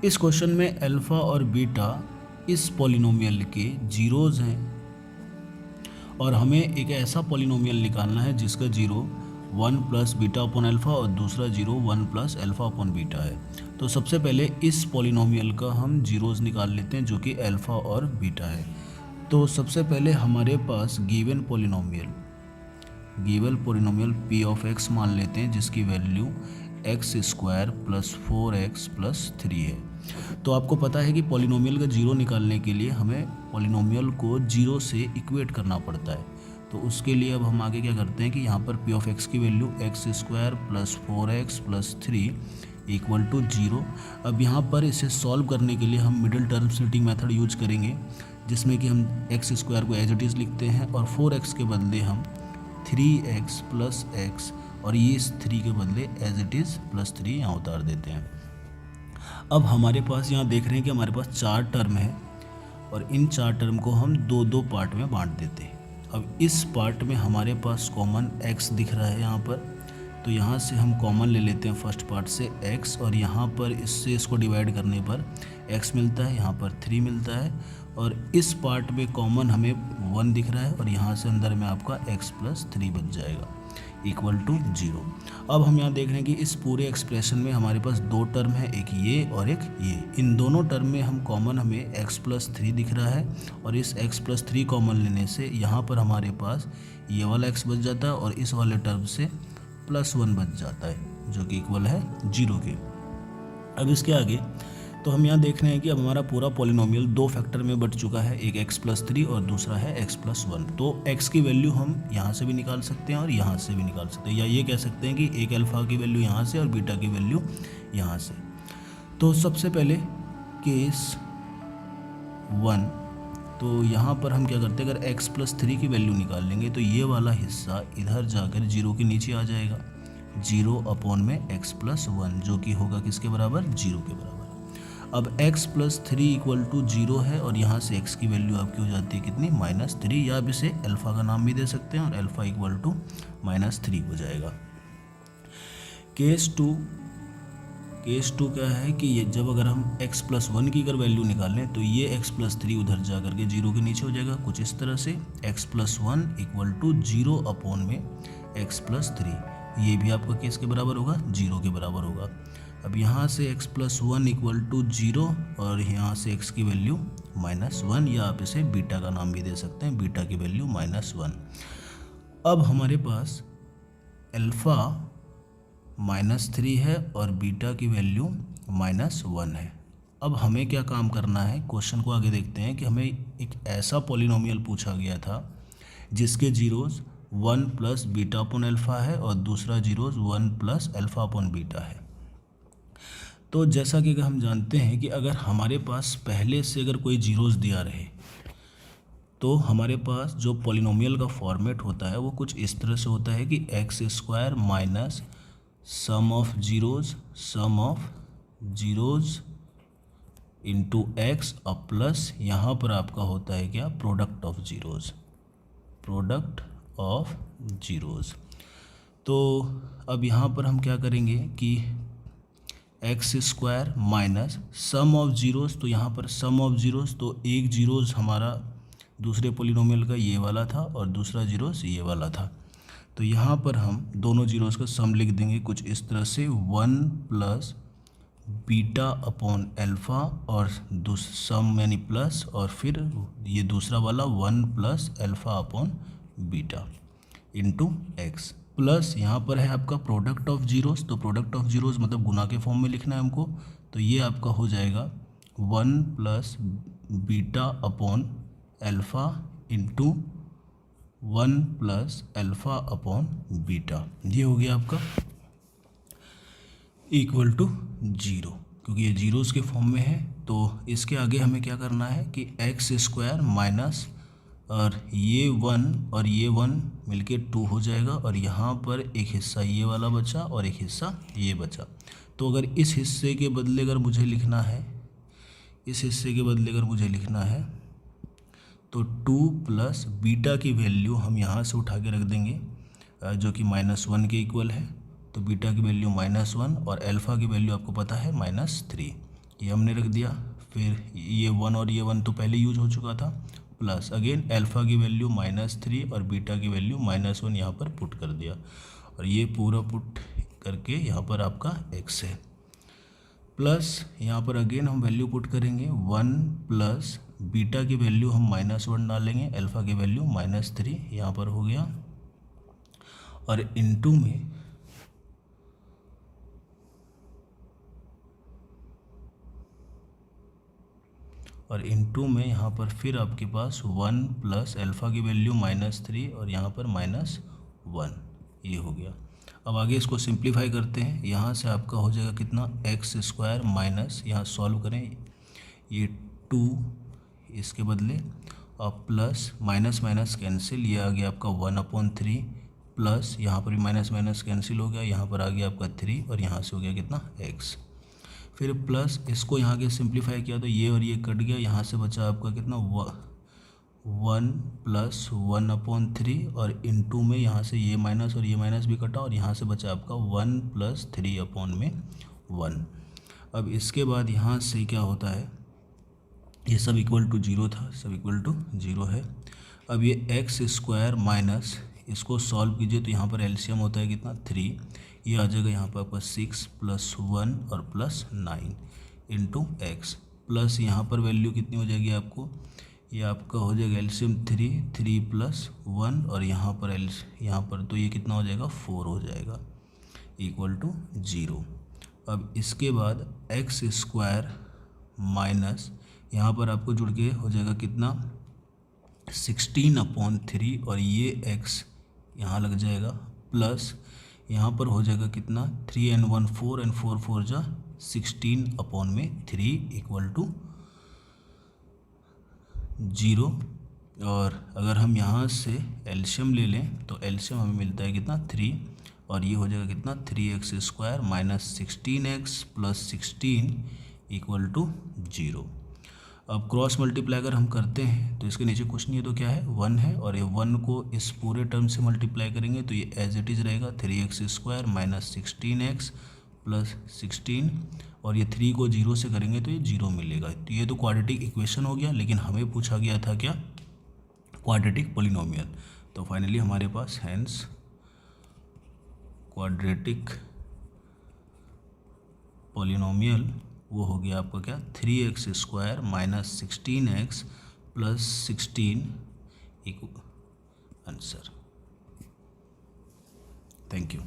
इस क्वेश्चन में अल्फ़ा और बीटा इस पॉलिनोमियल के जीरोज़ हैं और हमें एक ऐसा पॉलिनोमियल निकालना है जिसका zero 1 plus beta upon alpha और दूसरा zero 1 plus alpha upon beta है। तो सबसे पहले इस पॉलिनोमियल का हम जीरोज़ निकाल लेते हैं जो कि अल्फ़ा और बीटा है। तो सबसे पहले हमारे पास given polynomial P of X मान लेते हैं जिसकी value x square plus 4x plus 3 है। तो आपको पता है कि पॉलिनोमियल का जीरो निकालने के लिए हमें पॉलिनोमियल को जीरो से इक्वेट करना पड़ता है। तो उसके लिए अब हम आगे क्या करते हैं कि यहाँ पर पी ऑफ एक्स की value x square plus 4x plus 3 equal to zero. अब यहाँ पर इसे सॉल्व करने के लिए हम middle term splitting method use करेंगे जिसमें कि हम एक्स स्क्वायर को एज इट इज़ लिखते हैं और 4x के बदले हम 3x प्लस एक्स और ये इस 3 के बदले एज इट इज़ प्लस 3 यहाँ उतार देते हैं। अब हमारे पास यहाँ देख रहे हैं कि हमारे पास 4 टर्म है और इन 4 टर्म को हम दो दो पार्ट में बांट देते हैं। अब इस पार्ट में हमारे पास कॉमन x दिख रहा है यहाँ पर, तो यहाँ से हम कॉमन ले लेते हैं फर्स्ट पार्ट से x और यहाँ पर इससे इसको डिवाइड करने पर x मिलता है, यहाँ पर 3 मिलता है और इस पार्ट में कॉमन हमें 1 दिख रहा है और यहाँ से अंदर में आपका x प्लस 3 बच जाएगा इक्वल टू 0। अब हम यहाँ देख रहे हैं कि इस पूरे एक्सप्रेशन में हमारे पास दो टर्म है, एक ये और एक ये। इन दोनों टर्म में हम कॉमन हमें x प्लस 3 दिख रहा है और इस x प्लस 3 कॉमन लेने से यहाँ पर हमारे पास ये वाला x बच जाता है और इस वाले टर्म से प्लस 1 बच जाता है जो कि इक्वल है 0 के। अब इसके आगे तो हम यहाँ देख रहे हैं कि अब हमारा पूरा पॉलिनोमियल दो फैक्टर में बट चुका है, एक x प्लस 3 और दूसरा है x प्लस 1। तो x की वैल्यू हम यहाँ से भी निकाल सकते हैं और यहाँ से भी निकाल सकते हैं, या ये कह सकते हैं कि एक अल्फ़ा की वैल्यू यहाँ से और बीटा की वैल्यू यहाँ से। तो सबसे पहले केस 1, तो यहाँ पर हम क्या करते हैं, अगर x प्लस 3 की वैल्यू निकाल लेंगे तो ये वाला हिस्सा इधर जाकर 0 के नीचे आ जाएगा, 0 अपॉन में x प्लस 1 जो कि होगा किसके बराबर, 0 के बराबर। अब x प्लस 3 इक्वल टू 0 है और यहाँ से x की वैल्यू आपकी हो जाती है कितनी, -3, या आप इसे अल्फ़ा का नाम भी दे सकते हैं और अल्फ़ा इक्वल टू -3 हो जाएगा। केस 2 क्या है कि ये जब अगर हम x प्लस 1 की अगर वैल्यू निकालें तो ये x प्लस 3 उधर जा करके 0 के नीचे हो जाएगा कुछ इस तरह से, x plus 1 equal to 0 upon में x प्लस 3, ये भी आपका केस के बराबर होगा, 0 के बराबर होगा। अब यहाँ से x प्लस 1 इक्वल टू 0 और यहाँ से x की वैल्यू -1, या आप इसे बीटा का नाम भी दे सकते हैं, बीटा की वैल्यू -1। अब हमारे पास अल्फ़ा -3 है और बीटा की वैल्यू -1 है। अब हमें क्या काम करना है, क्वेश्चन को आगे देखते हैं कि हमें एक ऐसा पॉलिनोमियल पूछा गया था जिसके zeros 1 plus beta upon alpha है और दूसरा zeros 1 plus alpha upon beta है। तो जैसा कि हम जानते हैं कि अगर हमारे पास पहले से अगर कोई जीरोज़ दिया रहे तो हमारे पास जो पॉलिनोमियल का फॉर्मेट होता है वो कुछ इस तरह से होता है कि x square minus sum of zeros into x और प्लस यहाँ पर आपका होता है क्या, प्रोडक्ट ऑफ जीरोज़। तो अब यहाँ पर हम क्या करेंगे कि x square minus sum of zeros, तो यहाँ पर सम ऑफ जीरोज़, तो एक जीरोज़ हमारा दूसरे पॉलिनोमियल का ये वाला था और दूसरा जीरोज़ ये वाला था। तो यहाँ पर हम दोनों जीरोज़ का सम लिख देंगे कुछ इस तरह से, 1 प्लस बीटा अपॉन अल्फ़ा और सम यानी प्लस, और फिर ये दूसरा वाला 1 plus alpha upon beta into x, plus यहाँ पर है आपका प्रोडक्ट ऑफ जीरोज़। तो प्रोडक्ट ऑफ जीरोज़ मतलब गुना के फॉर्म में लिखना है हमको, तो ये आपका हो जाएगा 1 plus beta upon alpha into 1 plus alpha upon beta, ये हो गया आपका इक्वल टू 0, क्योंकि ये जीरोज़ के फॉर्म में है। तो इसके आगे हमें क्या करना है कि एक्स स्क्वायर माइनस और ये 1 और ये 1 मिलके 2 हो जाएगा और यहाँ पर एक हिस्सा ये वाला बचा और एक हिस्सा ये बचा। तो अगर इस हिस्से के बदले अगर मुझे लिखना है, तो 2 प्लस बीटा की वैल्यू हम यहाँ से उठा के रख देंगे जो कि -1 के इक्वल है। तो बीटा की वैल्यू -1 और अल्फ़ा की वैल्यू आपको पता है -3, ये हमने रख दिया, फिर ये 1 और ये 1 तो पहले यूज हो चुका था, प्लस अगेन अल्फ़ा की वैल्यू -3 और बीटा की वैल्यू -1 यहाँ पर पुट कर दिया, और ये पूरा पुट करके यहाँ पर आपका x है, प्लस यहाँ पर अगेन हम वैल्यू पुट करेंगे 1 प्लस बीटा की वैल्यू हम -1 डालेंगे, अल्फ़ा की वैल्यू -3 यहाँ पर हो गया, और इनटू में यहाँ पर फिर आपके पास 1 प्लस अल्फ़ा की वैल्यू -3 और यहाँ पर -1, ये हो गया। अब आगे इसको सिंप्लीफाई करते हैं, यहाँ से आपका हो जाएगा कितना x² माइनस, यहाँ सॉल्व करें ये 2 इसके बदले, और प्लस माइनस माइनस कैंसिल, ये आ गया आपका 1/3 प्लस यहाँ पर भी माइनस माइनस कैंसिल हो गया, यहाँ पर आ गया आपका 3 और यहाँ से हो गया कितना x, फिर प्लस इसको यहाँ के सिंप्लीफाई किया तो ये और ये कट गया, यहाँ से बचा आपका कितना 1 प्लस 1/3 और इनटू में यहाँ से ये माइनस और ये माइनस भी कटा, और यहाँ से बचा आपका 1 प्लस 3/1। अब इसके बाद यहाँ से क्या होता है, ये सब इक्वल टू 0 था, सब इक्वल टू 0 है। अब ये x² माइनस, इसको सॉल्व कीजिए तो यहाँ पर एलसीएम होता है कितना 3, ये आ जाएगा यहाँ पर आपका 6 प्लस 1 और प्लस 9 इंटू एक्स, प्लस यहाँ पर वैल्यू कितनी हो जाएगी आपको, ये आपका हो जाएगा एलसीएम 3 प्लस 1 और यहाँ पर तो ये कितना हो जाएगा 4 हो जाएगा इक्वल टू 0। अब इसके बाद x² माइनस यहाँ पर आपको जुड़ के हो जाएगा कितना 16/3 और ये x यहाँ लग जाएगा, प्लस यहाँ पर हो जाएगा कितना 3 and 1 4 and 4 4 जा 16/3 इक्वल टू 0। और अगर हम यहाँ से एलसीएम ले लें तो एलसीएम हमें मिलता है कितना 3, और ये हो जाएगा कितना 3x² minus 16x plus 16 equal to 0। अब क्रॉस मल्टीप्लाई अगर हम करते हैं तो इसके नीचे कुछ नहीं है तो क्या है 1 है, और ये 1 को इस पूरे टर्म से मल्टीप्लाई करेंगे तो ये एज इट इज़ रहेगा 3x² माइनस 16x प्लस 16, और ये 3 को 0 से करेंगे तो ये 0 मिलेगा। तो ये तो क्वाड्रेटिक इक्वेशन हो गया, लेकिन हमें पूछा गया था क्या क्वाड्रेटिक पोलिनोमियल। तो फाइनली हमारे पास हैंस क्वाड्रेटिक पोलिनोमियल वो हो गया आपका क्या 3x² minus 16x plus 16 equal answer. Thank you.